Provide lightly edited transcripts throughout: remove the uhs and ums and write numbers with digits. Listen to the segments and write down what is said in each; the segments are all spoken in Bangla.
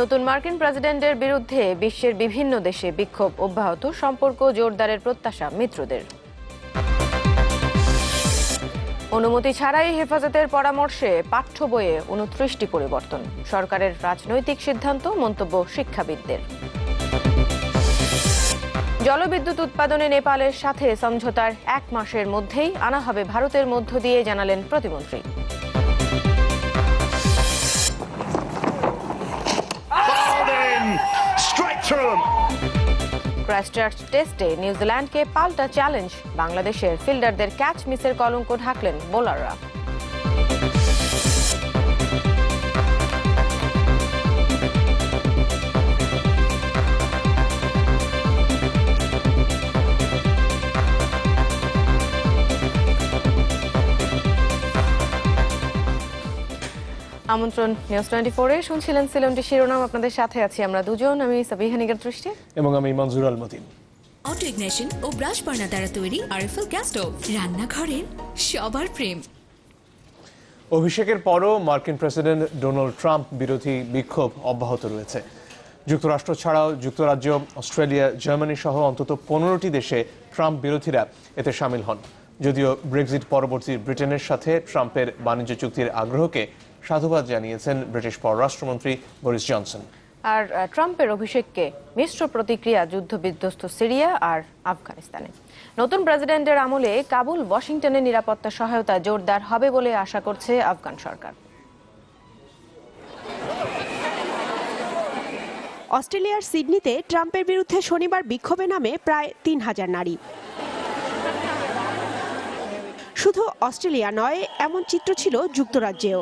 নতুন মার্কিন প্রেসিডেন্টের বিরুদ্ধে বিশ্বের বিভিন্ন দেশে বিক্ষোভ অব্যাহত, সম্পর্ক জোরদারের প্রত্যাশা মিত্রদের। অনুমতি ছাড়াই হেফাজতের পরামর্শে পাঠ্য বইয়ে 29টি পরিবর্তন, সরকারের রাজনৈতিক সিদ্ধান্ত, মন্তব্য শিক্ষাবিদদের। জলবিদ্যুৎ উৎপাদনে নেপালের সাথে সমঝোতার 1 মাসের মধ্যেই আনা হবে ভারতের মধ্য দিয়ে, জানালেন প্রতিমন্ত্রী। ক্রাইস্টচার্চ টেস্টে নিউজিল্যান্ডকে পাল্টা চ্যালেঞ্জ, বাংলাদেশের ফিল্ডারদের ক্যাচ মিসের কলঙ্ক ঢাকলেন বোলাররা। আমন্ত্রণ নিউজ 24-এ শুনছিলেন সিলনটি শিরোনাম। আপনাদের সাথে আছি আমরা দুজন, আমি সাবিহা নিগার দৃষ্টি এবং আমি মনজুর আল মতিন। অটো ইগনিশন ও ব্রাশ বার্নার দ্বারা তৈরি আরএফএল গ্যাস স্টোভ, রান্নাঘরের সবার প্রেম। অভিষেকের পরও মার্কিন প্রেসিডেন্ট ডোনাল্ড ট্রাম্প বিরোধী বিক্ষোভ অব্যাহত রয়েছে। যুক্তরাষ্ট্র ছাড়াও যুক্তরাজ্য, অস্ট্রেলিয়া, জার্মানি সহ অন্তত 15টি দেশে ট্রাম্প বিরোধীরা এতে সামিল হন। যদিও ব্রেক্সিট পরবর্তী ব্রিটেনের সাথে ট্রাম্পের বাণিজ্য চুক্তির আগ্রহকে সাধুবাদ জানিয়েছেন ব্রিটিশ পররাষ্ট্রমন্ত্রী বরিস জনসন। আর ট্রাম্পের অভিষেককে মিশ্র প্রতিক্রিয়া যুদ্ধবিধ্বস্ত সিরিয়া আর আফগানিস্তানে। নতুন প্রেসিডেন্টের আমলে কাবুল, ওয়াশিংটনের নিরাপত্তা সহায়তা জোরদার হবে বলে আশা করছে আফগান সরকার। অস্ট্রেলিয়ার সিডনিতে ট্রাম্পের বিরুদ্ধে শনিবার বিক্ষোভে নামে প্রায় 3000 নারী। শুধু অস্ট্রেলিয়া নয়, এমন চিত্র ছিল যুক্তরাজ্যেও।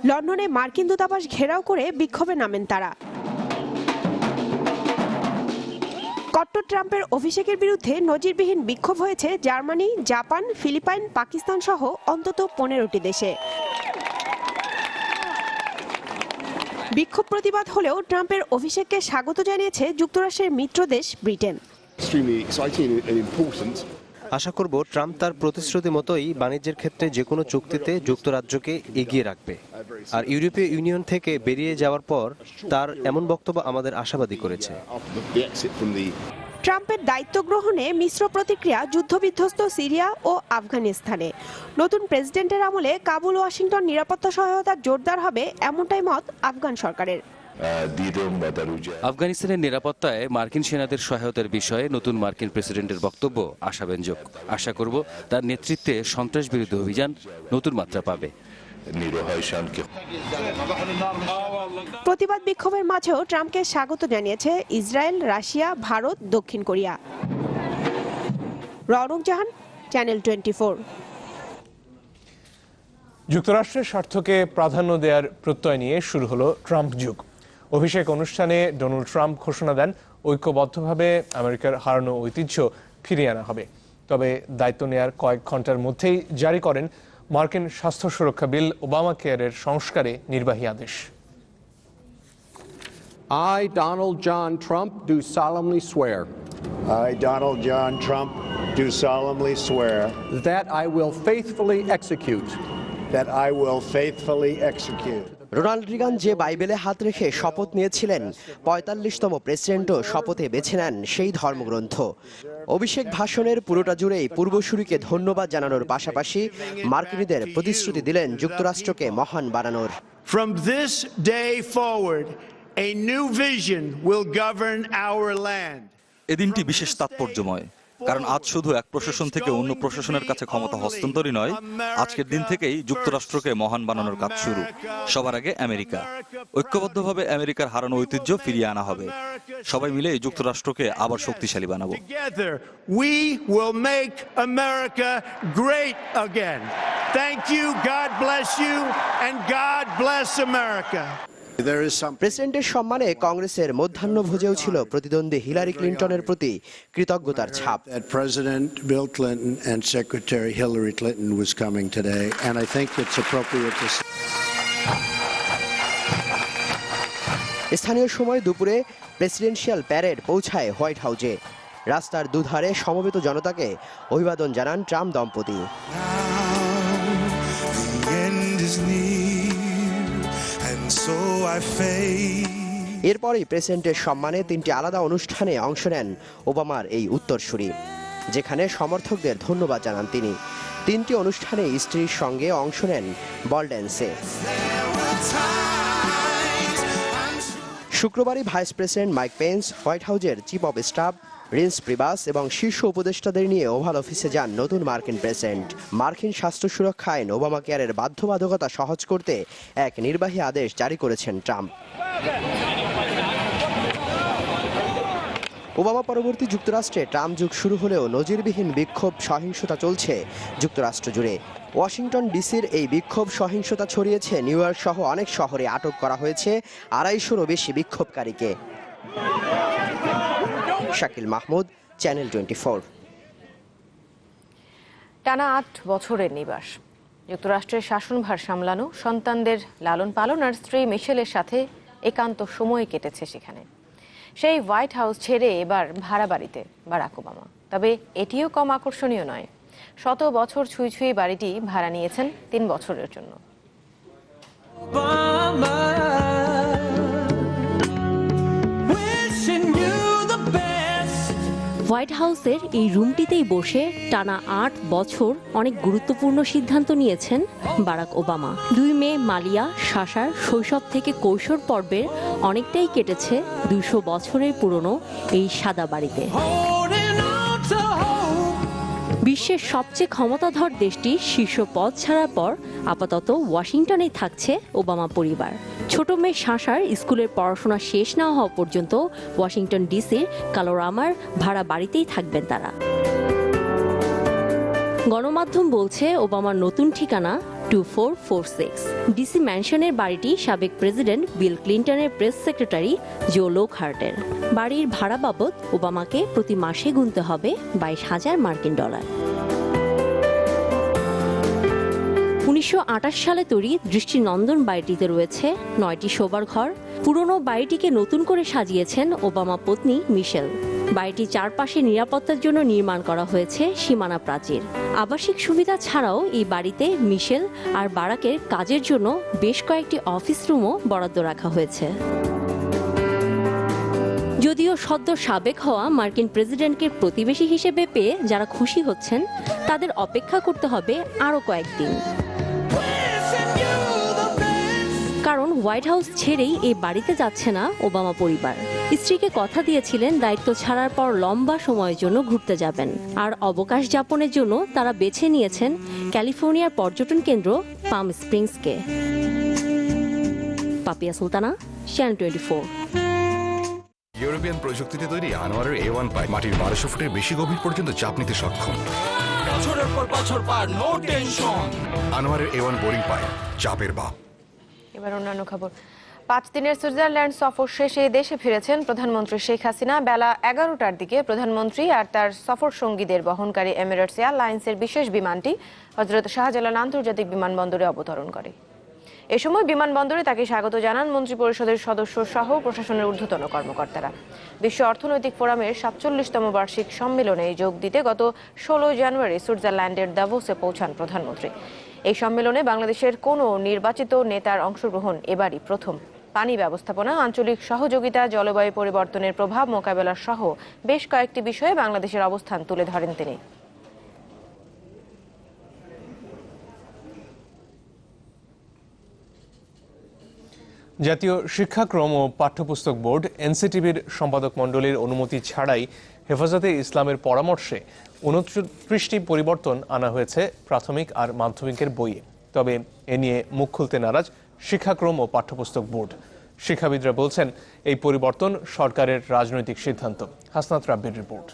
লন্ডনে মার্কিন দূতাবাস ঘেরাও করে বিক্ষোভে নামেন তারা। কট্টর ট্রাম্পের অভিষেকের বিরুদ্ধে নজিরবিহীন বিক্ষোভ হয়েছে জার্মানি, জাপান, ফিলিপাইন, পাকিস্তান সহ অন্তত 15টি দেশে। বিক্ষোভ প্রতিবাদ হলেও ট্রাম্পের অভিষেককে স্বাগত জানিয়েছে যুক্তরাষ্ট্রের মিত্র দেশ ব্রিটেন। আশা করব ট্রাম্প তার প্রতিশ্রুতি মতোই বাণিজ্যের ক্ষেত্রে যে কোনো চুক্তিতে যুক্তরাজ্যকে এগিয়ে রাখবে। আর ইউরোপীয় ইউনিয়ন থেকে বেরিয়ে যাওয়ার পর তার এমন বক্তব্য আমাদের আশাবাদী করেছে। ট্রাম্পের দায়িত্ব গ্রহণে মিশ্র প্রতিক্রিয়া যুদ্ধবিধ্বস্ত সিরিয়া ও আফগানিস্তানে। নতুন প্রেসিডেন্টের আমলে কাবুল, ওয়াশিংটন নিরাপত্তা সহায়তা জোরদার হবে, এমনটাই মত আফগান সরকারের। আফগানিস্তানের নিরাপত্তায় মার্কিন সেনাদের সহায়তার বিষয়ে নতুন মার্কিন প্রেসিডেন্টের বক্তব্য আশাব্যঞ্জক। আশা করব তার নেতৃত্বে সন্ত্রাস বিরোধী অভিযান নতুন মাত্রা পাবে। প্রতিবাদ বিক্ষোভের মাঝেও ট্রাম্পকে স্বাগত জানিয়েছে ইসরায়েল, রাশিয়া, ভারত, দক্ষিণ কোরিয়া। রওনক জাহান, চ্যানেল 24। যুক্তরাষ্ট্রের স্বার্থকে প্রাধান্য দেওয়ার প্রত্যয় নিয়ে শুরু হলো ট্রাম্প যুগ। অভিষেক অনুষ্ঠানে ডোনাল্ড ট্রাম্প ঘোষণা দেন, ঐক্যবদ্ধভাবে আমেরিকার হারানো ঐতিহ্য ফিরিয়ে আনা হবে। তবে দায়িত্ব নেয়ার কয়েক ঘন্টার মধ্যেই জারি করেন মার্কিন স্বাস্থ্য সুরক্ষা বিল ওবামা কেয়ারের সংস্কারে নির্বাহী আদেশ। I, Donald John Trump, do solemnly swear. I, Donald John Trump, do solemnly swear. That I will faithfully execute. That I will faithfully execute. Ronald Reagan যে বাইবেলে হাত রেখে শপথ নিয়েছিলেন, 45তম প্রেসিডেন্টও শপথে বেছে নেন সেই ধর্মগ্রন্থ। অভিষেক ভাষণের পুরোটা জুড়েই পূর্বসূরিকে ধন্যবাদ জানানোর পাশাপাশি মার্কিনীদের প্রতিশ্রুতি দিলেন যুক্তরাষ্ট্রকে মহান বানানোর। From this day forward, a new vision will govern our land. এই দিনটি বিশেষ তাৎপর্যময়, কারণ আজ শুধু এক প্রশাসন থেকে অন্য প্রশাসনের কাছে ক্ষমতা হস্তান্তরই নয়, আজকের দিন থেকেই যুক্তরাষ্ট্রকে মহান বানানোর কাজ শুরু। সবার আগে আমেরিকা। ঐক্যবদ্ধভাবে আমেরিকার হারানো ঐতিহ্য ফিরিয়ে আনা হবে। সবাই মিলে যুক্তরাষ্ট্রকে আবার শক্তিশালী বানাবো। We will make America great again. Thank you, God bless you, and God bless America. প্রেসিডেন্টের সম্মানে কংগ্রেসের মধ্যাহ্নভোজেও ছিল প্রতিদ্বন্দ্বী হিলারি ক্লিন্টনের প্রতি কৃতজ্ঞতার ছাপ। President Bill Clinton and Secretary Hillary Clinton was coming today, and I think it's appropriate to say. স্থানীয় সময় দুপুরে প্রেসিডেন্সিয়াল প্যারেড পৌঁছায় হোয়াইট হাউসে। রাস্তার দুধারে সমবেত জনতাকে অভিবাদন জানান ট্রাম্প দম্পতি। So I face এরপরই প্রেসিডেন্টের সম্মানে 3টি আলাদা অনুষ্ঠানে অংশ নেন ওবামার এই উত্তরসূরি, যেখানে সমর্থকদের ধন্যবাদ জানান তিনি। 3টি অনুষ্ঠানে স্ত্রীর সঙ্গে অংশ নেন বল ড্যান্সে। শুক্রবারই vice president Mike Pence, white হাউজের chief of staff Reince Priebus এবং শীর্ষ উপদেষ্টাদের নিয়ে ওভাল অফিসে যান নতুন মার্কিন প্রেসিডেন্ট। মার্কিন স্বাস্থ্য সুরক্ষা আইন ওবামা কেয়ারের বাধ্যবাধকতা সহজ করতে এক নির্বাহী আদেশ জারি করেছেন ট্রাম্প। ওবামা পরবর্তী যুক্তরাষ্ট্রে ট্রাম্প যুগ শুরু হলেও নজিরবিহীন বিক্ষোভ সহিংসতা চলছে যুক্তরাষ্ট্র জুড়ে। ওয়াশিংটন ডিসির এই বিক্ষোভ সহিংসতা ছড়িয়েছে নিউ ইয়র্ক সহ অনেক শহরে। আটক করা হয়েছে 250-রও বেশি বিক্ষোভকারীকে। শাকিল মাহমুদ, চ্যানেল 24। টানা 8 বছরের নিবাস, যুক্তরাষ্ট্রের শাসনভার সামলানো, সন্তানদের লালন পালন আর স্ত্রী মিশেলের সাথে একান্ত সময় কেটেছে সেখানে। সেই হোয়াইট হাউস ছেড়ে এবার ভাড়া বাড়িতে বারাক ওবামা। তবে এটিও কম আকর্ষণীয় নয়। 100 বছর ছুঁই ছুঁই বাড়িটি ভাড়া নিয়েছেন 3 বছরের জন্য। হোয়াইট হাউসের এই রুমটিতেই বসে টানা 8 বছর অনেক গুরুত্বপূর্ণ সিদ্ধান্ত নিয়েছেন বারাক ওবামা। 2 মেয়ে মালিয়া সাশার শৈশব থেকে কৈশোর পর্বের অনেকটাই কেটেছে 200 বছরের পুরনো এই সাদা বাড়িতে। বিশ্বের সবচেয়ে ক্ষমতাধর দেশটির শীর্ষ পদ ছাড়ার পর আপাতত ওয়াশিংটনেই থাকছে ওবামা পরিবার। ছোট মেয়ে শাসার স্কুলের পড়াশোনা শেষ না হওয়া পর্যন্ত ওয়াশিংটন ডিসির কালোরামার ভাড়া বাড়িতেই থাকবেন তারা। গণমাধ্যম বলছে ওবামার নতুন ঠিকানা 2446। ডিসি ম্যানশনের বাড়িটি সাবেক প্রেসিডেন্ট বিল ক্লিন্টনের প্রেস সেক্রেটারি জো লোকহার্টের। বাড়ির ভাড়া বাবদ ওবামাকে প্রতি মাসে গুনতে হবে $22,000 মার্কিন। 1928 সালে তৈরি দৃষ্টিনন্দন বাড়িটিতে রয়েছে 9টি শোবার ঘর। পুরনো বাড়িটিকে নতুন করে সাজিয়েছেন ওবামা পত্নী মিশেল। বাড়িটি চারপাশে নিরাপত্তার জন্য নির্মাণ করা হয়েছে সীমানা প্রাচীর। আবাসিক সুবিধা ছাড়াও এই বাড়িতে মিশেল আর বারাকের কাজের জন্য বেশ কয়েকটি অফিস রুমও বরাদ্দ রাখা হয়েছে। যদিও সদ্য সাবেক হওয়া মার্কিন প্রেসিডেন্টকে প্রতিবেশী হিসেবে পেয়ে যারা খুশি হচ্ছেন, তাদের অপেক্ষা করতে হবে আরও কয়েকদিন। কারণ হোয়াইট হাউস ছেড়েই এই বাড়িতে যাচ্ছে না ওবামা পরিবার। স্ত্রীকে কথা দিয়েছিলেন দায়িত্ব ছাড়ার পর লম্বা সময়ের জন্য ঘুরতে যাবেন। আর অবকাশ যাপনের জন্য তারা বেছে নিয়েছেন ক্যালিফোর্নিয়ার পর্যটন কেন্দ্র পাম স্প্রিংসকে। পাপিয়া সুলতানা, চ্যানেল 24। ইউরোপিয়ান প্রযুক্তিতে তৈরি আনোয়ারের A1 পাইপ মাটির 1200 ফুটের বেশি গভীর পর্যন্ত চাপ নিতে সক্ষম। বছরের পর বছর পার, নো টেনশন। আনোয়ারের A1 বোরিং পাইপ, চাপের বাপ। এবার অন্যান্য খবর। 5 দিনের সুইজারল্যান্ড সফর শেষে দেশে ফিরেছেন প্রধানমন্ত্রী শেখ হাসিনা। বেলা 11টার দিকে প্রধানমন্ত্রী আর তার সফর সঙ্গীদের বহনকারী এমিরেটস এয়ারলাইন্সের বিশেষ বিমানটি হযরত শাহজালাল আন্তর্জাতিক বিমানবন্দরে অবতরণ করে। এ সময় বিমানবন্দরে তাকে স্বাগত জানান মন্ত্রিপরিষদের সদস্য সহ প্রশাসনের ঊর্ধ্বতন কর্মকর্তারা। বিশ্ব অর্থনৈতিক ফোরামের 47তম বার্ষিক সম্মেলনে যোগ দিতে গত 16 জানুয়ারি সুইজারল্যান্ডের দাভোসে পৌঁছান প্রধানমন্ত্রী। এই সম্মেলনে বাংলাদেশের কোনো নির্বাচিত নেতার অংশগ্রহণ এবারই প্রথম। পানি ব্যবস্থাপনা, আঞ্চলিক সহযোগিতা, জলবায়ু পরিবর্তনের প্রভাব মোকাবেলা সহ বেশ কয়েকটি বিষয়ে বাংলাদেশের অবস্থান তুলে ধরেন তিনি। জাতীয় শিক্ষাক্রম ও পাঠ্যপুস্তক বোর্ড এনসিটিবির সম্পাদক মণ্ডলীর অনুমতি ছাড়াই হেফাজতে ইসলামের পরামর্শে 29টি পরিবর্তন আনা হয়েছে প্রাথমিক আর মাধ্যমিকের বইয়ে। তবে এ নিয়ে মুখ খুলতে নারাজ শিক্ষাক্রম ও পাঠ্যপুস্তক বোর্ড। শিক্ষাবিদরা বলছেন এই পরিবর্তন সরকারের রাজনৈতিক সিদ্ধান্ত। হাসনাত রাব্বির রিপোর্ট।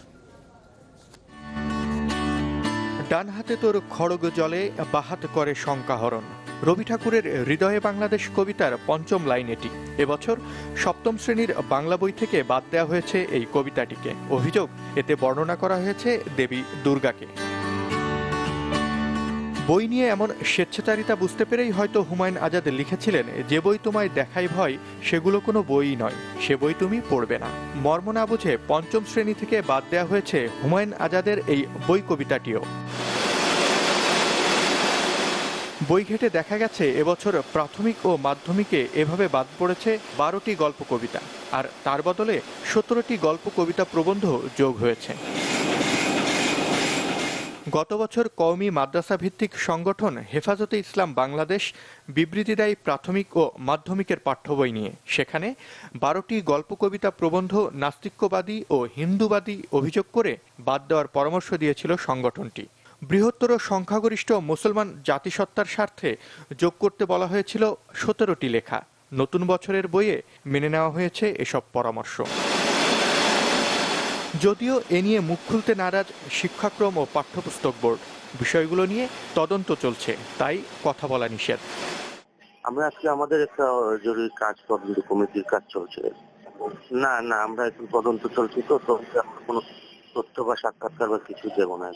ডান হাতে তোর খড়গ জলে, বাহাত করে শঙ্কাহরণ। রবি ঠাকুরের হৃদয়ে বাংলাদেশ কবিতার 5ম লাইন এটি। এবছর 7ম শ্রেণীর বাংলা বই থেকে বাদ দেওয়া হয়েছে এই কবিতাটিকে। অভিযোগ, এতে বর্ণনা করা হয়েছে দেবী দুর্গাকে। বই নিয়ে এমন স্বেচ্ছাচারিতা বুঝতে পেরেই হয়তো হুমায়ুন আজাদ লিখেছিলেন, যে বই তোমায় দেখাই ভয় সেগুলো কোনো বই নয়, সে বই তুমি পড়বে না। মর্ম না বুঝে 5ম শ্রেণী থেকে বাদ দেওয়া হয়েছে হুমায়ুন আজাদের এই বই কবিতাটিও। বই ঘেটে দেখা গেছে এবছর প্রাথমিক ও মাধ্যমিকে এভাবে বাদ পড়েছে 12টি গল্প কবিতা, আর তার বদলে 17টি গল্প কবিতা প্রবন্ধ যোগ হয়েছে। গত বছর কওমি মাদ্রাসা ভিত্তিক সংগঠন হেফাজতে ইসলাম বাংলাদেশ বিবৃতি দেয় প্রাথমিক ও মাধ্যমিকের পাঠ্য বই নিয়ে। সেখানে 12টি গল্প কবিতা প্রবন্ধ নাস্তিক্যবাদী ও হিন্দুবাদী অভিযোগ করে বাদ দেওয়ার পরামর্শ দিয়েছিল সংগঠনটি। বৃহত্তর সংখ্যাগরিষ্ঠ মুসলমান জাতিসত্তার স্বার্থে যোগ করতে বলা হয়েছিল 17টি লেখা। নতুন বছরের বইয়ে মেনে নেওয়া হয়েছে এসব পরামর্শ। যদিও এ নিয়ে মুখ খুলতে নারাজ শিক্ষাক্রম ও পাঠ্যপুস্তক বোর্ড। বিষয়গুলো নিয়ে তদন্ত চলছে, তাই কথা বলা নিষেধ। আমরা আজকে আমাদের একটা জরুরি কাজ তদন্ত কমিটির কাজ চলছে। না আমরা এখন তদন্ত চলছে, তো কোনো তথ্য বা সাক্ষাৎকার বা কিছু দেব না।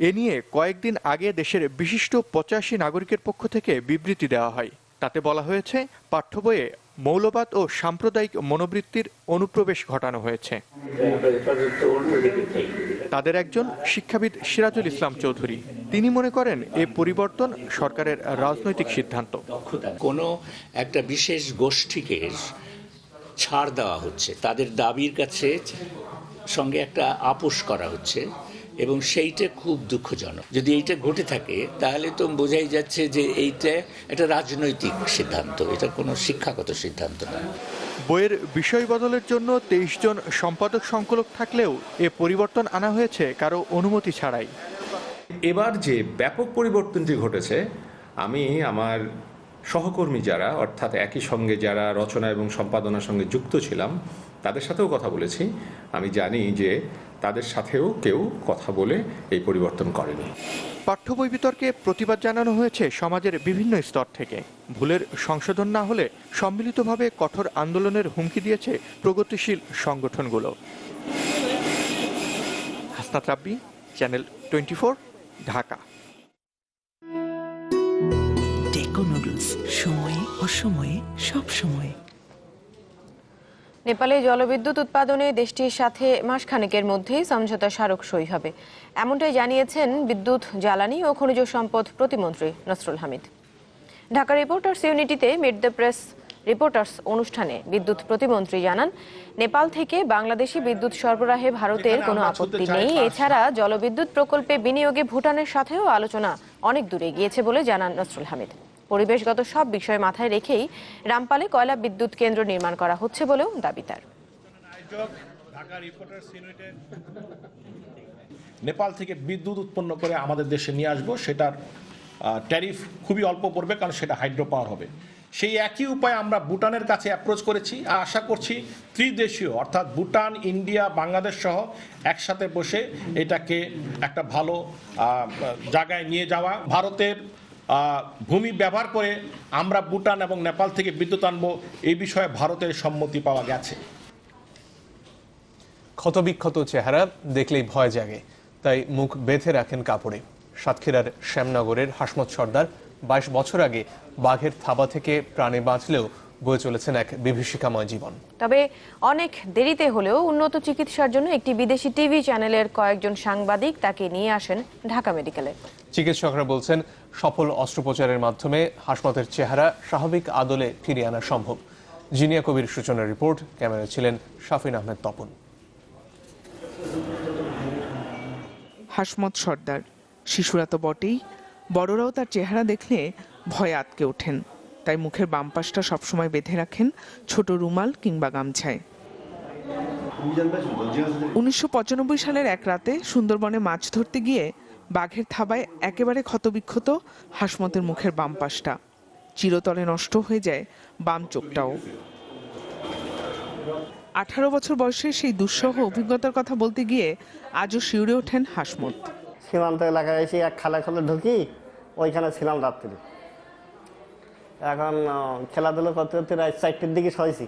এ নিয়ে কয়েকদিন আগে দেশের বিশিষ্ট 85 নাগরিকের পক্ষ থেকে বিবৃতি দেওয়া হয়। তাতে বলা হয়েছে পাঠ্য বইয়ে মৌলবাদ ও সাম্প্রদায়িক মনোবৃত্তির অনুপ্রবেশ ঘটানো হয়েছে। তাদের একজন শিক্ষাবিদ সিরাজুল ইসলাম চৌধুরী। তিনি মনে করেন এ পরিবর্তন সরকারের রাজনৈতিক সিদ্ধান্ত। কোনো একটা বিশেষ গোষ্ঠীকে ছাড় দেওয়া হচ্ছে, তাদের দাবির কাছে সঙ্গে একটা আপোষ করা হচ্ছে, এবং সেইটা খুব দুঃখজনক। যদি এইটা ঘটে থাকে তাহলে তো বোঝাই যাচ্ছে যে এইটা একটা রাজনৈতিক সিদ্ধান্ত, এটা কোনো শিক্ষাগত সিদ্ধান্ত নয়। বইয়ের বিষয় বদলের জন্য 23 জন সম্পাদক সংকলক থাকলেও এ পরিবর্তন আনা হয়েছে কারো অনুমতি ছাড়াই। এবার যে ব্যাপক পরিবর্তনটি ঘটেছে, আমি আমার সহকর্মী যারা, অর্থাৎ একই সঙ্গে যারা রচনা এবং সম্পাদনার সঙ্গে যুক্ত ছিলাম, তাদের সাথেও কথা বলেছি। আমি জানি যে তাদের সাথেও কেউ কথা বলে এই পরিবর্তন করেনি। পাঠ্য বই বিতর্কে প্রতিবাদ জানানো হয়েছে সমাজের বিভিন্ন স্তর থেকে। ভুলের সংশোধন না হলে সম্মিলিতভাবে কঠোর আন্দোলনের হুমকি দিয়েছে প্রগতিশীল সংগঠনগুলো। হাসনাত রাব্বি, চ্যানেল 24, ঢাকা। ডেকো নুডলস, সময়ে অসময়ে সব সময়। নেপালে জলবিদ্যুৎ উৎপাদনে দেশটির সাথে মাসখানেকের মধ্যেই সমঝোতা স্মারক সই হবে, এমনটাই জানিয়েছেন বিদ্যুৎ, জ্বালানি ও খনিজ সম্পদ প্রতিমন্ত্রী নসরুল হামিদ। ঢাকা রিপোর্টার্স ইউনিটিতে মিট দ্য প্রেস রিপোর্টার্স অনুষ্ঠানে বিদ্যুৎ প্রতিমন্ত্রী জানান, নেপাল থেকে বাংলাদেশি বিদ্যুৎ সরবরাহে ভারতের কোনো আপত্তি নেই। এছাড়া জলবিদ্যুৎ প্রকল্পে বিনিয়োগে ভুটানের সাথেও আলোচনা অনেক দূরে গিয়েছে বলে জানান নসরুল হামিদ। পরিবেশগত সব বিষয় মাথায় রেখেই রামপালে কয়লা বিদ্যুৎ কেন্দ্র নির্মাণ করা হচ্ছে বলেও দাবি তার। নেপাল থেকে বিদ্যুৎ উৎপন্ন করে আমাদের দেশে নিয়ে আসবো, সেটার ট্যারিফ খুবই অল্প পড়বে, কারণ সেটা হাইড্রো পাওয়ার হবে। সেই একই উপায়ে আমরা ভুটানের কাছে অ্যাপ্রোচ করেছি, আর আশা করছি ত্রিদেশীয় অর্থাৎ ভুটান, ইন্ডিয়া, বাংলাদেশ সহ একসাথে বসে এটাকে একটা ভালো জায়গায় নিয়ে যাওয়া। ভারতের ভূমি ব্যবহার করে আমরা ভুটান এবং নেপাল থেকে বিদ্যুৎ আনবো, এই বিষয়ে ভারতের সম্মতি পাওয়া গেছে। ক্ষতবিক্ষত চেহারা দেখলেই ভয় জাগে, তাই মুখ বেঁধে রাখেন কাপড়ে। সাতক্ষীরার শ্যামনগরের হাসমত সর্দার 22 বছর আগে বাঘের থাবা থেকে প্রাণে বাঁচলেও বয়ে চলেছেন এক বিভীষিকাময় জীবন। তবে অনেক দেরিতে হলেও উন্নত চিকিৎসার জন্য একটি বিদেশি টিভি চ্যানেলের কয়েকজন সাংবাদিক তাকে নিয়ে আসেন ঢাকা মেডিকেলে। চিকিৎসকরা বলছেন, সফল অস্ত্রোপচারের মাধ্যমে হাসমতের চেহারা স্বাভাবিক আদলে ফিরিয়ে আনা সম্ভব। জিনিয়া কবির সূচনার রিপোর্ট, ক্যামেরায় ছিলেন শাফিন আহমেদ তপন। হাসমত সর্দার, শিশুরা তো বটেই, বড়রাও তার চেহারা দেখলে ভয়ে আটকে ওঠেন। তাই মুখের বাম পাশটা সবসময় বেঁধে রাখেন ছোট রুমাল কিংবা গামছায়। 1995 সালের এক রাতে সুন্দরবনে মাছ ধরতে গিয়ে বাঘের থাবায় একেবারে ক্ষতবিক্ষত হাসমতের মুখের বাম পাশটা। চিরতরে নষ্ট হয়ে যায় বাম চোখটাও। 18 বছর বয়সে সেই দুঃসহ অভিজ্ঞতার কথা বলতে গিয়ে আজও শিউরে ওঠেন হাসমত। সীমান্ত এলাকায় এসে এক খালে ঢুকি, ওইখানে ছিলাম রাত্রি। এখন খেলাধুলো করতে করতে রাত 4টের দিকে শোয়েছি।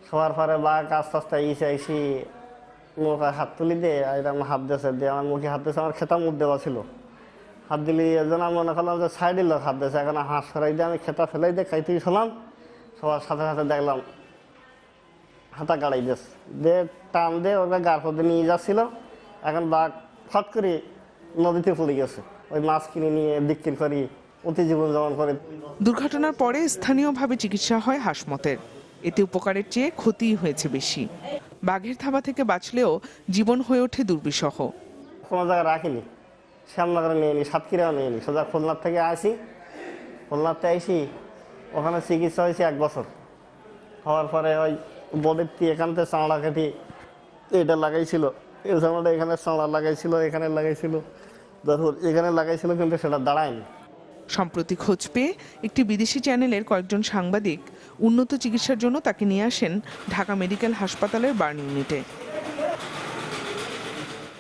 শোয়ার পরে বাঘ আস্তে আস্তে এসে মুখে হাত তুলি দিয়ে এরকম হাত দিয়েছে, দিয়ে আমার মুখে হাত দিয়েছে। আমার খেতা মুখ দেওয়া ছিল, হাত দিলি এজন আমি মনে করলাম যে সাইডের লোক হাত দিয়েছে। এখন হাঁস ফেলাই দিয়ে আমি খেতা ফেলাই দিয়ে খাইতে শোলাম। সবার সাথে সাথে দেখলাম হাতা গাড়াই দিয়েছে, দিয়ে টান দিয়ে ওকে গার পথে নিয়ে যাচ্ছিল। এখন বাঘ ফট করে নদীতে পড়ে গেছে। ওই মাছ কিনে নিয়ে বিক্রি করি অতি জীবন যাপন করে। দুর্ঘটনার পরে স্থানীয়ভাবে চিকিৎসা হয় হাসমতের। এতে উপকারের চেয়ে ক্ষতিই হয়েছে বেশি। বাঘের থাবা থেকে বাঁচলেও জীবন হয়ে ওঠে দুর্বিষহ। কোনো জায়গায় রাখিনি, শ্যামনগরে নিয়ে নি, সাতক্ষীরাও নিয়ে নি, সোজা খুলনার থেকে আসি। খুলনাতে আইসি, ওখানে চিকিৎসা হয়েছে 1 বছর। হওয়ার পরে ওই বডির এখানতে চামড়া কাটি এটা লাগাইছিল, এই চামড়াটা এখানে চামড়া লাগাইছিল, এখানে লাগাইছিল, তারপর এখানে লাগাইছিল, কিন্তু সেটা দাঁড়ায়নি। সম্প্রতি খোঁজ পেয়ে একটি বিদেশি চ্যানেলের কয়েকজন সাংবাদিক উন্নত চিকিৎসার জন্য তাকে নিয়ে আসেন ঢাকা মেডিকেল হাসপাতালের বার্ন ইউনিটে।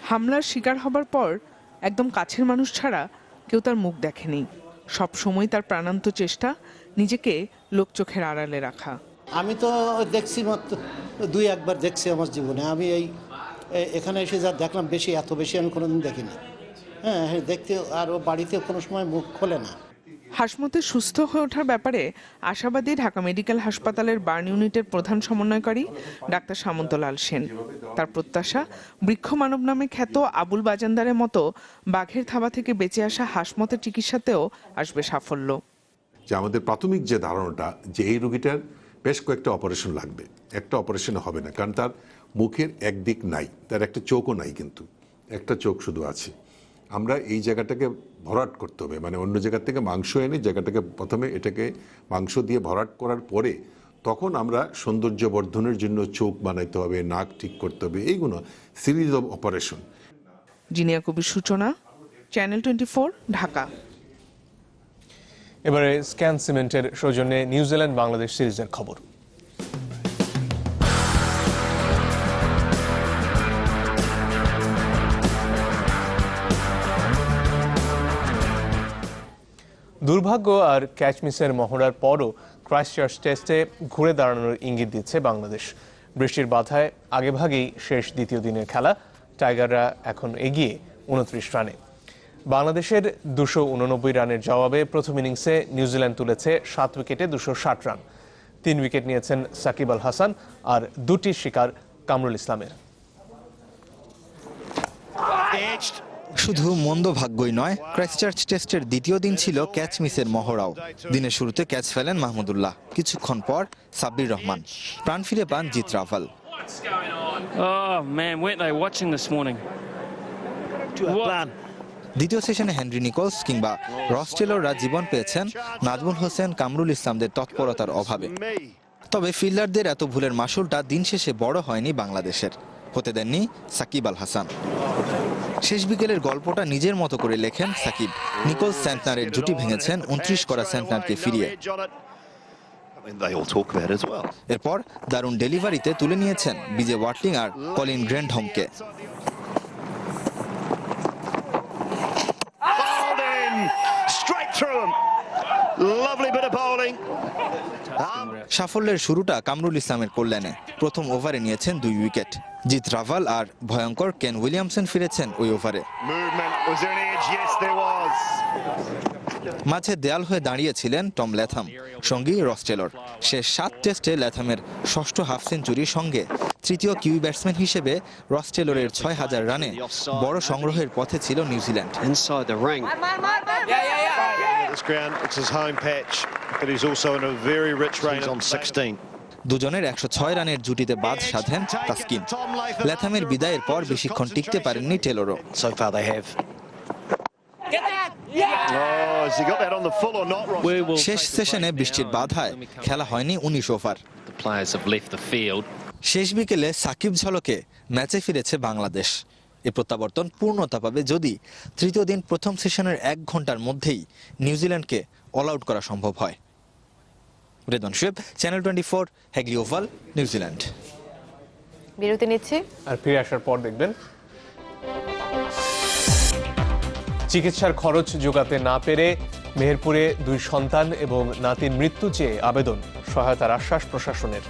হামলার শিকার হবার পর একদম কাছের মানুষ ছাড়া কেউ তার মুখ দেখেনি। সব সময় তার প্রাণান্ত চেষ্টা নিজেকে লোকচোখের আড়ালে রাখা। আমি তো দেখছি মাত্র 2-1 দেখছি আমার জীবনে। আমি এখানে এসে যা দেখলাম এত বেশি আমি কোনোদিন দেখিনি। হ্যাঁ, দেখতে আর ও বাড়িতে কোনো সময় মুখ খোলে না। হাসমতের সুস্থ হয়ে ওঠার ব্যাপারে আশাবাদী ঢাকা মেডিকেল হাসপাতালের বার্ন ইউনিটের প্রধান সমন্বয়কারী ডাক্তার সামন্তলাল সেন। তার প্রত্যাশা, বৃক্ষ মানব নামে খ্যাত আবুল বাজানদারের মতো বাঘের থাবা থেকে বেঁচে আসা হাসমতের চিকিৎসাতেও আসবে সাফল্য। যে আমাদের প্রাথমিক যে ধারণাটা যে এই রোগীটার বেশ কয়েকটা অপারেশন লাগবে, একটা অপারেশনে হবে না, কারণ তার মুখের একদিক নাই, তার একটা চোখও নাই, কিন্তু একটা চোখ শুধু আছে। আমরা এই জায়গাটাকে ভরাট করতে হবে, মানে অন্য জায়গা থেকে মাংস এনে জায়গাটাকে প্রথমে এটাকে মাংস দিয়ে ভরাট করার পরে তখন আমরা সৌন্দর্য বর্ধনের জন্য চোখ বানাইতে হবে, নাক ঠিক করতে হবে, এইগুলো সিরিজ অফ অপারেশন। জিনিয়া কবির সূচনা, চ্যানেল 24, ঢাকা। এবারে স্ক্যান সিমেন্টের সৌজন্যে নিউজিল্যান্ড বাংলাদেশ সিরিজের খবর। দুর্ভাগ্য আর ক্যাচ মিসের মহড়ার পরও ক্রাইস্টচার্চ টেস্টে ঘুরে দাঁড়ানোর ইঙ্গিত দিচ্ছে বাংলাদেশ। বৃষ্টির বাধায় আগেভাগেই শেষ দ্বিতীয় দিনের খেলা। টাইগাররা এখন এগিয়ে 29 রানে। বাংলাদেশের 289 রানের জবাবে প্রথম ইনিংসে নিউজিল্যান্ড তুলেছে 7 উইকেটে 260 রান। 3 উইকেট নিয়েছেন সাকিব আল হাসান আর 2টি শিকার কামরুল ইসলামের। শুধু মন্দ ভাগ্যই নয়, ক্রাইস্টচার্চ টেস্টের দ্বিতীয় দিন ছিল ক্যাচ মিসের মহড়াও। দিনের শুরুতে ক্যাচ ফেলেন মাহমুদুল্লাহ, কিছুক্ষণ পর সাব্বির রহমান, প্রাণ ফিরে পান জিত রাভাল। দ্বিতীয় সেশনে হেনরি নিকোলস কিংবা রস টেলররা জীবন পেয়েছেন নাজমুল হোসেন, কামরুল ইসলামদের তৎপরতার অভাবে। তবে ফিল্ডারদের এত ভুলের মাসুলটা দিন শেষে বড় হয়নি বাংলাদেশের, হতে দেননি সাকিব আল হাসান। শেষ বিকেলের গল্পটা নিজের মতো করে লেখেন সাকিব। নিকোলস সেন্টনারের জুটি ভেঙেছেন 29 করা সেন্টনারকে ফিরিয়ে। এরপর দারুণ ডেলিভারিতে তুলে নিয়েছেন বিজে ওয়াটলিং আর কলিন গ্র্যান্ডহোমকে। সাফল্যের শুরুটা কামরুল ইসলামের কল্যাণে। প্রথম ওভারে নিয়েছেন 2 উইকেট। জিত রাভাল আর ভয়ঙ্কর কেন উইলিয়ামসন ফিরেছেন ওই ওভারে। মাঝে দেয়াল হয়ে দাঁড়িয়েছিলেন টম ল্যাথাম, সঙ্গী রস টেলর। শেষ 7 টেস্টে ল্যাথামের ষষ্ঠ হাফ সেঞ্চুরির সঙ্গে তৃতীয় কিউই ব্যাটসম্যান হিসেবে রস টেলরের 6000 রানে বড় সংগ্রহের পথে ছিল নিউজিল্যান্ড। দুজনের 106 রানের জুটিতে বাদ সাধেন তাসকিন। ল্যাথামের বিদায়ের পর বেশিক্ষণ টিকতে পারেননি টেলরও। শেষ সেশনে বৃষ্টির বাধায় খেলা হয়নি 19 ওভার। শেষ বিকেলে সাকিব ঝলকে ম্যাচে ফিরেছে বাংলাদেশ। এ প্রত্যাবর্তন পূর্ণতা পাবে যদি তৃতীয় দিন প্রথম সেশনের 1 ঘন্টার মধ্যেই নিউজিল্যান্ডকে অল আউট করা সম্ভব হয়। রেদন শুয়েব, চ্যানেল 24, হেগলি ওভাল, নিউজিল্যান্ড। বিরতি নিচ্ছে আর ফিরে আসার পর দেখবেন চিকিৎসার খরচ জোগাতে না পেরে মেহেরপুরে 2 সন্তান এবং নাতির মৃত্যু চেয়ে আবেদন, সহায়তার আশ্বাস প্রশাসনের।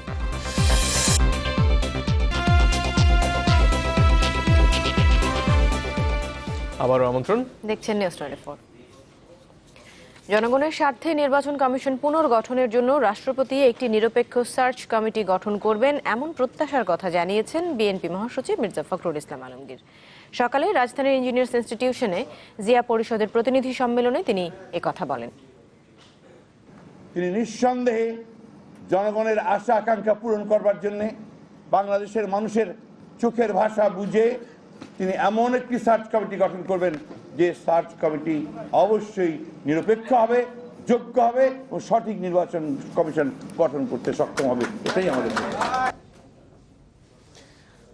আবারও আমন্ত্রণ, দেখছেন নিউজ 24। জনগণের স্বার্থে নির্বাচন কমিশন পুনর্গঠনের জন্য রাষ্ট্রপতি একটি নিরপেক্ষ সার্চ কমিটি গঠন করবেন এমন প্রত্যাশার কথা জানিয়েছেন বিএনপি মহাসচিব মির্জা ফখরুল ইসলাম আলমগীর। সকালে রাজধানীর ইঞ্জিনিয়ার্স ইনস্টিটিউশনে জিয়া পরিষদের প্রতিনিধি সম্মেলনে তিনি একথা বলেন। তিনি নিঃসন্দেহে জনগণের আশা আকাঙ্ক্ষা পূরণ করবার জন্য বাংলাদেশের মানুষের চোখের ভাষা বুঝে তিনি এমন একটি সার্চ কমিটি গঠন করবেন যে সার্চ কমিটি অবশ্যই নিরপেক্ষ হবে, যোগ্য হবে ও সঠিক নির্বাচন কমিশন গঠন করতে সক্ষম হবে। এটাই আমাদের।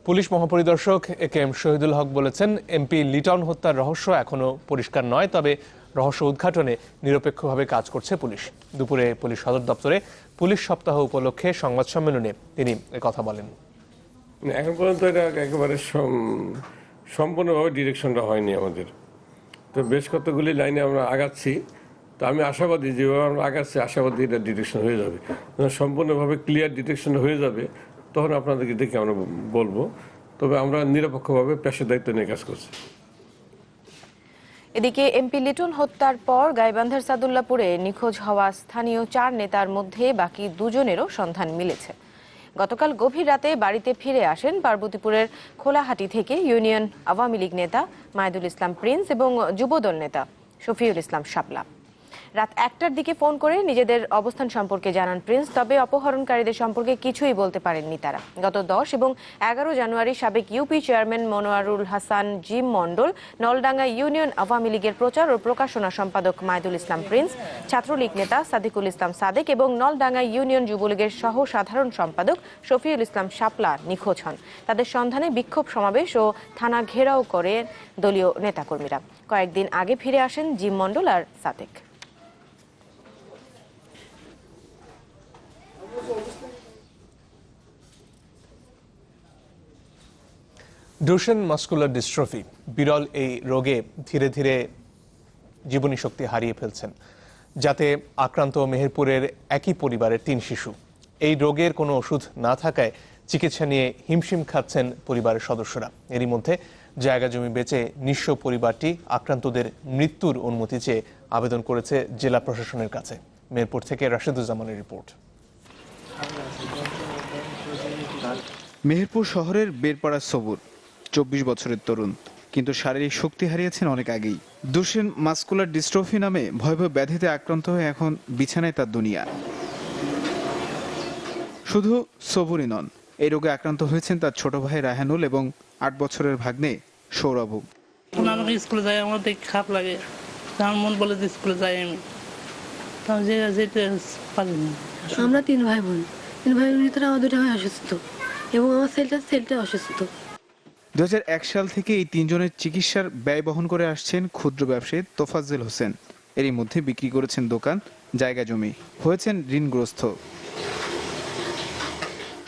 পুলিশ মহাপরিদর্শক একেএম শহীদুল হক বলেছেন, এমপি লিটন হত্যার রহস্য এখনো পরিষ্কার নয়, তবে রহস্য উদ্ঘাটনে নিরপেক্ষভাবে কাজ করছে পুলিশ। দুপুরে পুলিশ সদর দপ্তরে পুলিশ সপ্তাহ উপলক্ষে সংবাদ সম্মেলনে তিনি একথা বলেন। এখন পর্যন্ত এটা একেবারে সম্পূর্ণভাবে ডিরেকশনটা হয়নি আমাদের, তো বেশ কতগুলি লাইনে আমরা আগাচ্ছি। তো আমি আশাবাদী যেভাবে আমরা আগাচ্ছি, আশাবাদী এটা ডিরেকশন হয়ে যাবে। সম্পূর্ণভাবে ক্লিয়ার ডিরেকশন হয়ে যাবে তখন আপনাদেরকে দেখে আমরা বলবো। তবে আমরা নিরপেক্ষভাবে পেশার দায়িত্ব নিয়ে কাজ করছি। এদিকে এমপি লিটন হত্যার পর গাইবান্ধার সাদুল্লাপুরে নিখোঁজ হওয়া স্থানীয় 4 নেতার মধ্যে বাকি 2 জনেরও সন্ধান মিলেছে। গতকাল গভীর রাতে বাড়িতে ফিরে আসেন পার্বতীপুরের খোলাহাটি থেকে ইউনিয়ন আওয়ামী লীগ নেতা মাইদুল ইসলাম প্রিন্স এবং যুবদল নেতা শফিউল ইসলাম শাপলা। রাত 1টার দিকে ফোন করে নিজেদের অবস্থান সম্পর্কে জানান প্রিন্স, তবে অপহরণকারীদের সম্পর্কে কিছুই বলতে পারেননি তারা। গত 10 এবং 11 জানুয়ারি সাবেক UP chairman Monowarul Hasan Jim Mondal, Naldanga union Awami লীগের প্রচার ও প্রকাশনা সম্পাদক মাইদুল ইসলাম প্রিন্স, ছাত্রলীগ নেতা সাদিকুল ইসলাম সাদেক এবং নলডাঙ্গা ইউনিয়ন যুবলীগের সহ সাধারণ সম্পাদক শফিউল ইসলাম শাপলা নিখোঁজ হন। তাদের সন্ধানে বিক্ষোভ সমাবেশ ও থানা ঘেরাও করে দলীয় নেতাকর্মীরা। কয়েকদিন আগে ফিরে আসেন জিম মণ্ডল আর সাদেক। ডুশেন মাস্কুলার ডিস্ট্রফি বিরল এই রোগে ধীরে ধীরে জীবনী শক্তি হারিয়ে ফেলছেন, যাতে আক্রান্ত মেহেরপুরের একই পরিবারের 3 শিশু। এই রোগের কোনো ওষুধ না থাকায় চিকিৎসা নিয়ে হিমশিম খাচ্ছেন পরিবারের সদস্যরা। এরই মধ্যে জায়গা জমি বেচে নিঃস্ব পরিবারটি আক্রান্তদের মৃত্যুর অনুমতি চেয়ে আবেদন করেছে জেলা প্রশাসনের কাছে। মেহেরপুর থেকে রাশেদুজ্জামানের রিপোর্ট। মেহেরপুর শহরের বেরপাড়া সবুর 24 বছরের তরুণ, কিন্তু শারীরিক শক্তি হারিয়েছেন অনেক আগেই। ডুশেন মাস্কুলার ডিস্ট্রফি নামে ভয়াবহ ব্যাধিতে আক্রান্ত হয়ে এখন বিছানায় তার দুনিয়া। শুধু সবুরই নন, এই রোগে আক্রান্ত হয়েছেন তার ছোট ভাই রায়হানুল এবং 8 বছরের ভাগ্নে সৌরভ। আমাকে স্কুলে যাই, আমার দেখে খারাপ লাগে, আমার মন বলে যে স্কুলে যাই আমি, আমরা 3 ভাই বোন, 3 ভাই বোনের ভিতরে আমার 2টা ভাই অসুস্থ এবং আমার ছেলেটা অসুস্থ। 2001 সাল থেকে এই 3 জনের চিকিৎসার ব্যয় বহন করে আসছেন ক্ষুদ্র ব্যবসায়ী তোফাজ্জল হোসেন। এরই মধ্যে বিক্রি করেছেন দোকান, জায়গা জমি, হয়েছেন ঋণগ্রস্ত।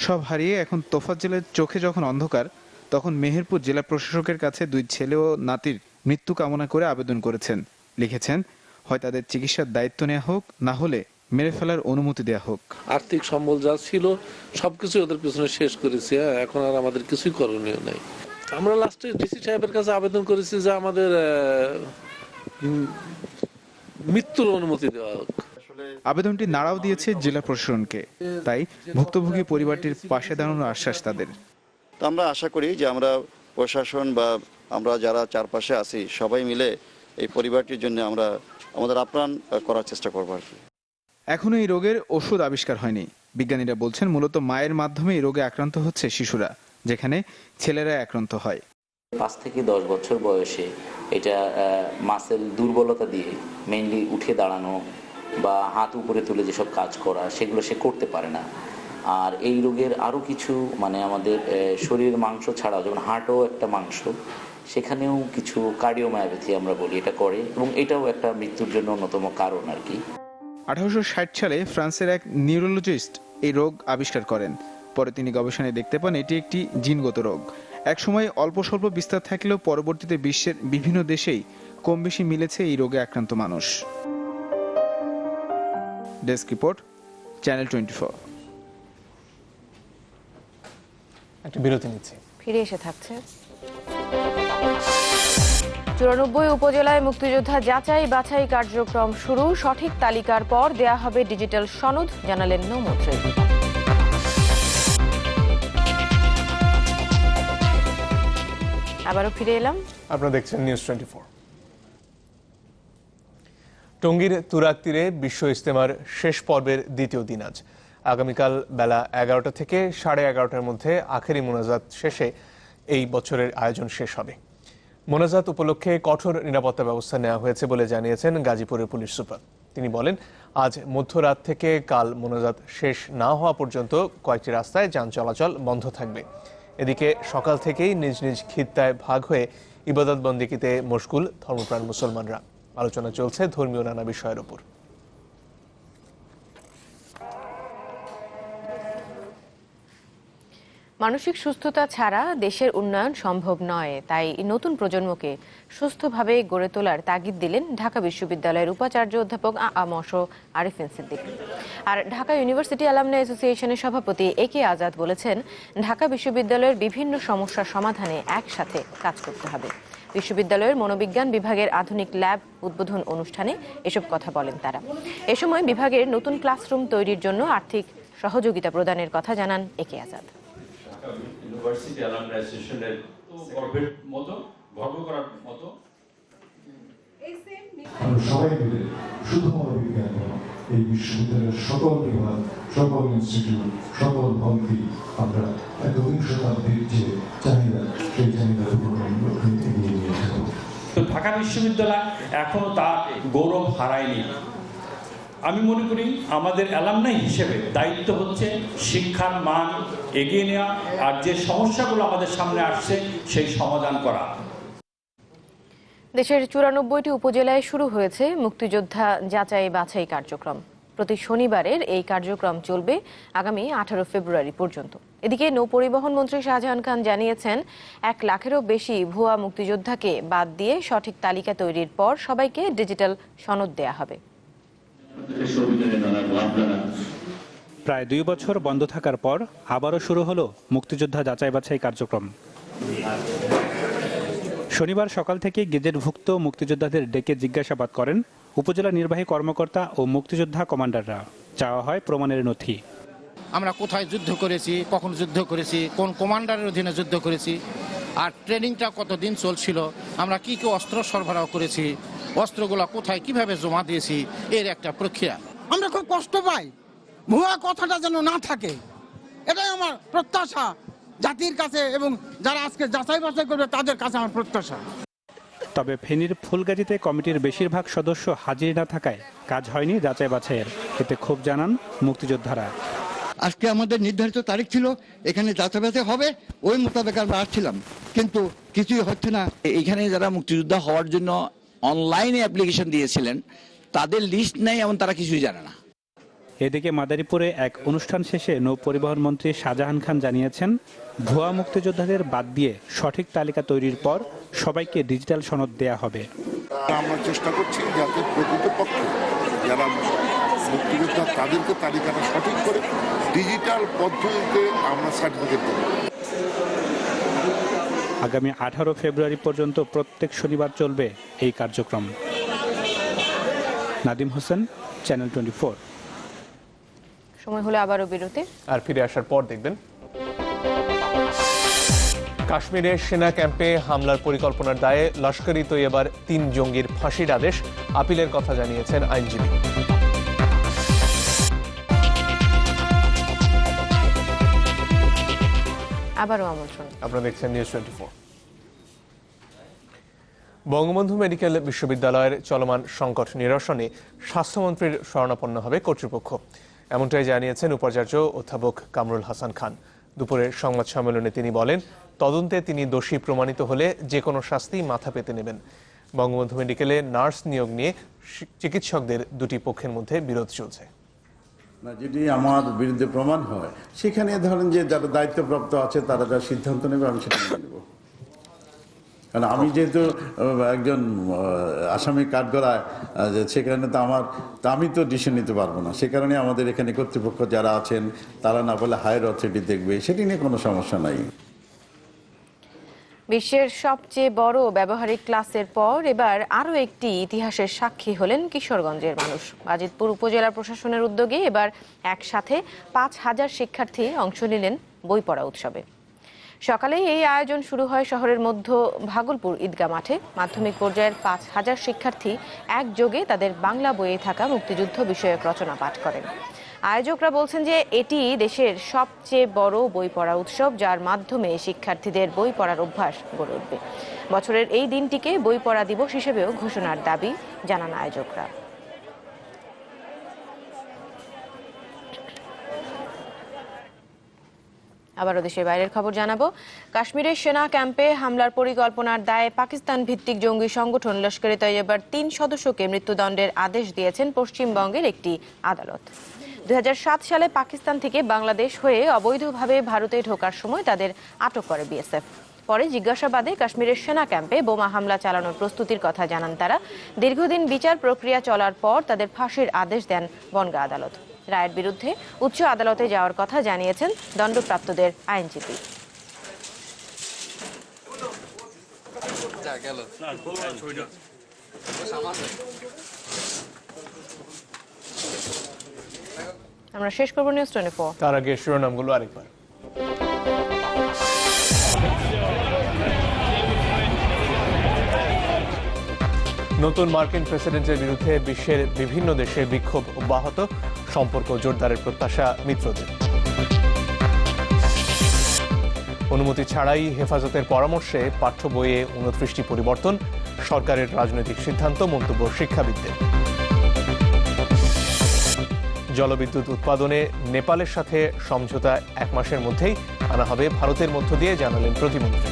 সব হারিয়ে এখন তোফাজ্জলের চোখে যখন অন্ধকার, তখন মেহেরপুর জেলা প্রশাসকের কাছে 2 ছেলে ও নাতির মৃত্যু কামনা করে আবেদন করেছেন। লিখেছেন, হয় তাদের চিকিৎসার দায়িত্ব নেওয়া হোক, না হলে মেরে ফেলার অনুমতি দেওয়া হোক। আর্থিক সম্বল যা ছিল সবকিছু ওদের পিছনে শেষ করেছি, এখন আর আমাদের কিছুই করণীয় নাই। আমরা লাস্টে ডিসি সাহেবের কাছে আবেদন করেছি যে আমাদের মৃত্যুর অনুমতি দেওয়া হোক। আবেদনটি নাড়াও দিয়েছে জেলা প্রশাসনকে, তাই ভুক্তভোগী পরিবারটির পাশে দাঁড়ানোর আশ্বাস তাদের। তো আমরা আশা করি যে আমরা প্রশাসন বা আমরা যারা চারপাশে আছি সবাই মিলে এই পরিবারটির জন্য আমরা আমাদের আপ্রাণ করার চেষ্টা করবো আর কি। এখনো এই রোগের ওষুধ আবিষ্কার হয়নি। বিজ্ঞানীরা বলছেন মূলত মায়ের মাধ্যমে এই রোগে আক্রান্ত হচ্ছে শিশুরা, যেখানে ছেলেরা আক্রান্ত হয়। 5 থেকে 10 বছর বয়সে এটা মাসেল দুর্বলতা দিয়ে মেইনলি উঠে দাঁড়ানো বা হাত উপরে তুলে যেসব কাজ করা, সেগুলো সে করতে পারে না। আর এই রোগের আরও কিছু আমাদের শরীরের মাংস ছাড়াও, যেমন হার্টও একটা মাংস, সেখানেও কিছু কার্ডিওমায়োপ্যাথি আমরা বলি এটা করে, এবং এটাও একটা মৃত্যুর জন্য অন্যতম কারণ আর কি। 1860 সালে ফ্রান্সের এক নিউরোলজিস্ট এই রোগ আবিষ্কার করেন। পরে তিনি গবেষণায় দেখতে পান এটি একটি জিনগত রোগ। একসময় অল্প স্বল্প বিস্তার থাকলেও পরবর্তীতে বিশ্বের বিভিন্ন দেশেই কম বেশি মিলেছে এই রোগে আক্রান্ত মানুষ। Desk report, channel 24। একটা বিরতি নিচ্ছি, ফিরে এসে থাকছে। 94 উপজেলায় মুক্তিযোদ্ধা যাচাই বাছাই কার্যক্রম শুরু। সঠিক তালিকার পর দেয়া হবে ডিজিটাল সনদ, জানালেন নৌমন্ত্রী। আবারও ফিরে এলাম, আপনারা দেখছেন নিউজ 24। টঙ্গীর তুরাগ তীরে বিশ্ব ইজতেমার শেষ পর্বের দ্বিতীয় দিন আজ। আগামীকাল বেলা 11টা থেকে 11:30টার মধ্যে আখেরি মোনাজাত শেষে এই বছরের আয়োজন শেষ হবে। মোনাজাত উপলক্ষে কঠোর নিরাপত্তা ব্যবস্থা নেওয়া হয়েছে বলে জানিয়েছেন গাজীপুরের পুলিশ সুপার। তিনি বলেন, আজ মধ্যরাত থেকে কাল মোনাজাত শেষ না হওয়া পর্যন্ত কয়েকটি রাস্তায় যান চলাচল বন্ধ থাকবে। এদিকে সকাল থেকেই নিজ নিজ খিত্তায় ভাগ হয়ে ইবাদত বন্দেগীতে মশগুল ধর্মপ্রাণ মুসলমানরা। আলোচনা চলছে ধর্মীয় নানা বিষয়ের উপর। মানসিক সুস্থতা ছাড়া দেশের উন্নয়ন সম্ভব নয়, তাই নতুন প্রজন্মকে সুস্থভাবে গড়ে তোলার তাগিদ দিলেন ঢাকা বিশ্ববিদ্যালয়ের উপাচার্য অধ্যাপক আ.ম.স. আরিফিন সিদ্দিক। আর ঢাকা ইউনিভার্সিটি অ্যালামনাই অ্যাসোসিয়েশনের সভাপতি এ.কে আজাদ বলেছেন, ঢাকা বিশ্ববিদ্যালয়ের বিভিন্ন সমস্যার সমাধানে একসাথে কাজ করতে হবে। বিশ্ববিদ্যালয়ের মনোবিজ্ঞান বিভাগের আধুনিক ল্যাব উদ্বোধন অনুষ্ঠানে এসব কথা বলেন তারা। এ সময় বিভাগের নতুন ক্লাসরুম তৈরির জন্য আর্থিক সহযোগিতা প্রদানের কথা জানান এ.কে আজাদ। ইউনিভার্সিটি অ্যালামনাই অ্যাসোসিয়েশনের গর্বের মতো, গর্ব করার মতো আমরা সবাই মিলে শুধু মনোবিজ্ঞান নয়, এই বিশ্ববিদ্যালয়ের সকল বিভাগ, সকল ইনস্টিটিউট, সকল ভবনটি আমরা একবিংশ শতাব্দীর যে চাহিদা, সেই চাহিদার পূরণের লক্ষ্যে এগিয়ে নিয়ে যাব। ঢাকা বিশ্ববিদ্যালয় এখনো তার গৌরব হারায়নি। আমি মনে করি আমাদের অ্যালামনাই হিসেবে দায়িত্ব হচ্ছে শিক্ষার মান এগিয়ে নেওয়া, আর যে সমস্যাগুলো আমাদের সামনে আসছে সেই সমাধান করা। দেশের 94টি উপজেলায় শুরু হয়েছে মুক্তিযোদ্ধা যাচাই বাছাই কার্যক্রম। প্রতি শনিবারের এই কার্যক্রম চলবে আগামী 18 ফেব্রুয়ারি পর্যন্ত। এদিকে নৌপরিবহন মন্ত্রী শাহজাহান খান জানিয়েছেন, 1 লাখেরও বেশি ভুয়া মুক্তিযোদ্ধাকে বাদ দিয়ে সঠিক তালিকা তৈরির পর সবাইকে ডিজিটাল সনদ দেয়া হবে। প্রায় 2 বছর বন্ধ থাকার পর আবারও শুরু হলো মুক্তিযোদ্ধা যাচাই বাছাই কার্যক্রম। শনিবার সকাল থেকে গেজেটভুক্ত মুক্তিযোদ্ধাদের ডেকে জিজ্ঞাসাবাদ করেন উপজেলা নির্বাহী কর্মকর্তা ও মুক্তিযোদ্ধা কমান্ডাররা। চাওয়া হয় প্রমাণের নথি। আমরা কোথায় যুদ্ধ করেছি, কখন যুদ্ধ করেছি, কোন কমান্ডারের অধীনে যুদ্ধ করেছি, আর ট্রেনিংটা কতদিন চলছিল, আমরা কি কি অস্ত্র সরবরাহ করেছি, অস্ত্রগুলো কোথায় কিভাবে জমা দিয়েছি, এর একটা প্রক্রিয়া। আমরা খুব কষ্ট পাই, ভুয়া কথাটা যেন না থাকে, এটাই আমার প্রত্যাশা জাতির কাছে এবং যারা আজকে যাচাই বাছাই করবে তাদের কাছে আমার প্রত্যাশা। তবে ফেনীর ফুলগাজীতে কমিটির বেশিরভাগ সদস্য হাজির না থাকায় কাজ হয়নি যাচাই বাছাইয়ের। এতে ক্ষোভ জানান মুক্তিযোদ্ধারা। আজকে আমাদের নির্ধারিত তারিখ ছিল, এখানে যাচাই বাছাই হবে, ওই মোতাবেক আমরা আসছিলাম, কিন্তু কিছুই হচ্ছে না। এখানে যারা মুক্তিযোদ্ধা হওয়ার জন্য অনলাইনে অ্যাপ্লিকেশন দিয়েছিলেন তাদের লিস্ট নেই, এমন তারা কিছুই জানে না। এদিকে মাদারীপুরে এক অনুষ্ঠান শেষে নৌ পরিবহন মন্ত্রী শাহজাহান খান জানিয়েছেন, ভুয়া মুক্তিযোদ্ধাদের বাদ দিয়ে সঠিক তালিকা তৈরির পর সবাইকে ডিজিটাল সনদ দেয়া হবে। আমরা চেষ্টা করছি যাতে প্রকৃতপক্ষে যারা মুক্তিযোদ্ধা তাদেরকে তালিকাটা সঠিক করে ডিজিটাল পদ্ধতিতে আমরা সার্টিফিকেট দেব। আগামী 18 ফেব্রুয়ারি পর্যন্ত প্রত্যেক শনিবার চলবে এই কার্যক্রম। নাদিম হোসেন, চ্যানেল 24। সময় হলে আবারও বিরতি, আর ফিরে আসার পর দেখবেন কাশ্মীরে সেনা ক্যাম্পে হামলার পরিকল্পনার দায়ে লস্কর-ই তৈয়বার 3 জঙ্গির ফাঁসির আদেশ। আপিলের কথা জানিয়েছেন আইনজীবী। আবারও আমন্ত্রণ, আপনারা দেখছেন নিউজ 24। বঙ্গবন্ধু মেডিকেল বিশ্ববিদ্যালয়ের চলমান সংকট নিরসনে স্বাস্থ্যমন্ত্রীর শরণাপন্ন হবে কর্তৃপক্ষ, এমনটাই জানিয়েছেন উপাচার্য অধ্যাপক কামরুল হাসান খান। দুপুরের সংবাদ সম্মেলনে তিনি বলেন, তদন্তে তিনি দোষী প্রমাণিত হলে যে কোনো শাস্তি মাথা পেতে নেবেন। বঙ্গবন্ধু মেডিকেলে নার্স নিয়োগ নিয়ে চিকিৎসকদের দুটি পক্ষের মধ্যে বিরোধ চলছে। না, যদি আমার বিরুদ্ধে প্রমাণ হয়, সেখানে ধরেন যে যারা দায়িত্বপ্রাপ্ত আছে তারা যা সিদ্ধান্ত নেবে আমি সেটা মেনে নেব। কারণ আমি যেহেতু একজন আসামি কাঠগড়ায়, সেখানে তো আমি তো ডিসিশন নিতে পারবো না। সে কারণে আমাদের এখানে কর্তৃপক্ষ যারা আছেন তারা না বলে হায়ার অথরিটি দেখবে, সেটি নিয়ে কোনো সমস্যা নাই। বিশ্বের সবচেয়ে বড় ব্যবহারিক ক্লাসের পর এবার আরও একটি ইতিহাসের সাক্ষী হলেন কিশোরগঞ্জের মানুষ। বাজিতপুর উপজেলা প্রশাসনের উদ্যোগে এবার একসাথে 5,000 শিক্ষার্থী অংশ নিলেন বই পড়া উৎসবে। সকালেই এই আয়োজন শুরু হয় শহরের মধ্য ভাগলপুর ঈদগাহ মাঠে। মাধ্যমিক পর্যায়ের 5,000 শিক্ষার্থী একযোগে তাদের বাংলা বইয়ে থাকা মুক্তিযুদ্ধ বিষয়ক রচনা পাঠ করেন। আয়োজকরা বলছেন যে এটি দেশের সবচেয়ে বড় বই পড়া উৎসব, যার মাধ্যমে শিক্ষার্থীদের বই পড়ার অভ্যাস গড়ে উঠবে। বছরের এই দিনটিকে বই পড়া দিবস হিসেবেও ঘোষণার দাবি জানান আয়োজকরা। আবারও দেশের বাইরের খবর জানাবো। কাশ্মীরের সেনা ক্যাম্পে হামলার পরিকল্পনার দায়ে পাকিস্তান ভিত্তিক জঙ্গি সংগঠন লস্করে তৈয়বার 3 সদস্যকে মৃত্যুদণ্ডের আদেশ দিয়েছেন পশ্চিমবঙ্গের একটি আদালত। 2007 সালে পাকিস্তান থেকে বাংলাদেশ হয়ে অবৈধভাবে ভারতে ঢোকার সময় তাদের আটক করে বিএসএফ। পরে জিজ্ঞাসাবাদে কাশ্মীরের সেনা ক্যাম্পে বোমা হামলা চালানোর প্রস্তুতির কথা জানান তারা। দীর্ঘদিন বিচার প্রক্রিয়া চলার পর তাদের ফাঁসির আদেশ দেন বনগাঁ আদালত। রায়ের বিরুদ্ধে উচ্চ আদালতে যাওয়ার কথা জানিয়েছেন দণ্ডপ্রাপ্তদের আইনজীবী। আমরা শেষ করব নিউজ 24। তার আগে শিরোনামগুলো আরেকবার। নতুন মার্কিন প্রেসিডেন্টের বিরুদ্ধে বিশ্বের বিভিন্ন দেশে বিক্ষোভ অব্যাহত, সম্পর্ক জোরদারের প্রত্যাশা মিত্রদের। অনুমতি ছাড়াই হেফাজতের পরামর্শে পাঠ্য বইয়ে 29টি পরিবর্তন, সরকারের রাজনৈতিক সিদ্ধান্ত মন্তব্য শিক্ষাবিদদের। জলবিদ্যুৎ উৎপাদনে নেপালের সাথে সমঝোতা 1 মাসের মধ্যেই আনা হবে ভারতের মধ্য দিয়ে, জানালেন প্রতিমন্ত্রী।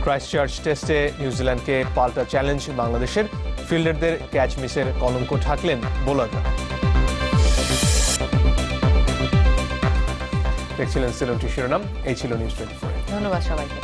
ক্রাইস্টচার্চ টেস্টে নিউজিল্যান্ডকে পাল্টা চ্যালেঞ্জ বাংলাদেশের, ফিল্ডারদের ক্যাচ মিসের কলঙ্ক ঢাকলেন বোলাররা। দেখছিলেন সিলনটি শিরোনাম, এই ছিল নিউজ 24। ধন্যবাদ সবাইকে।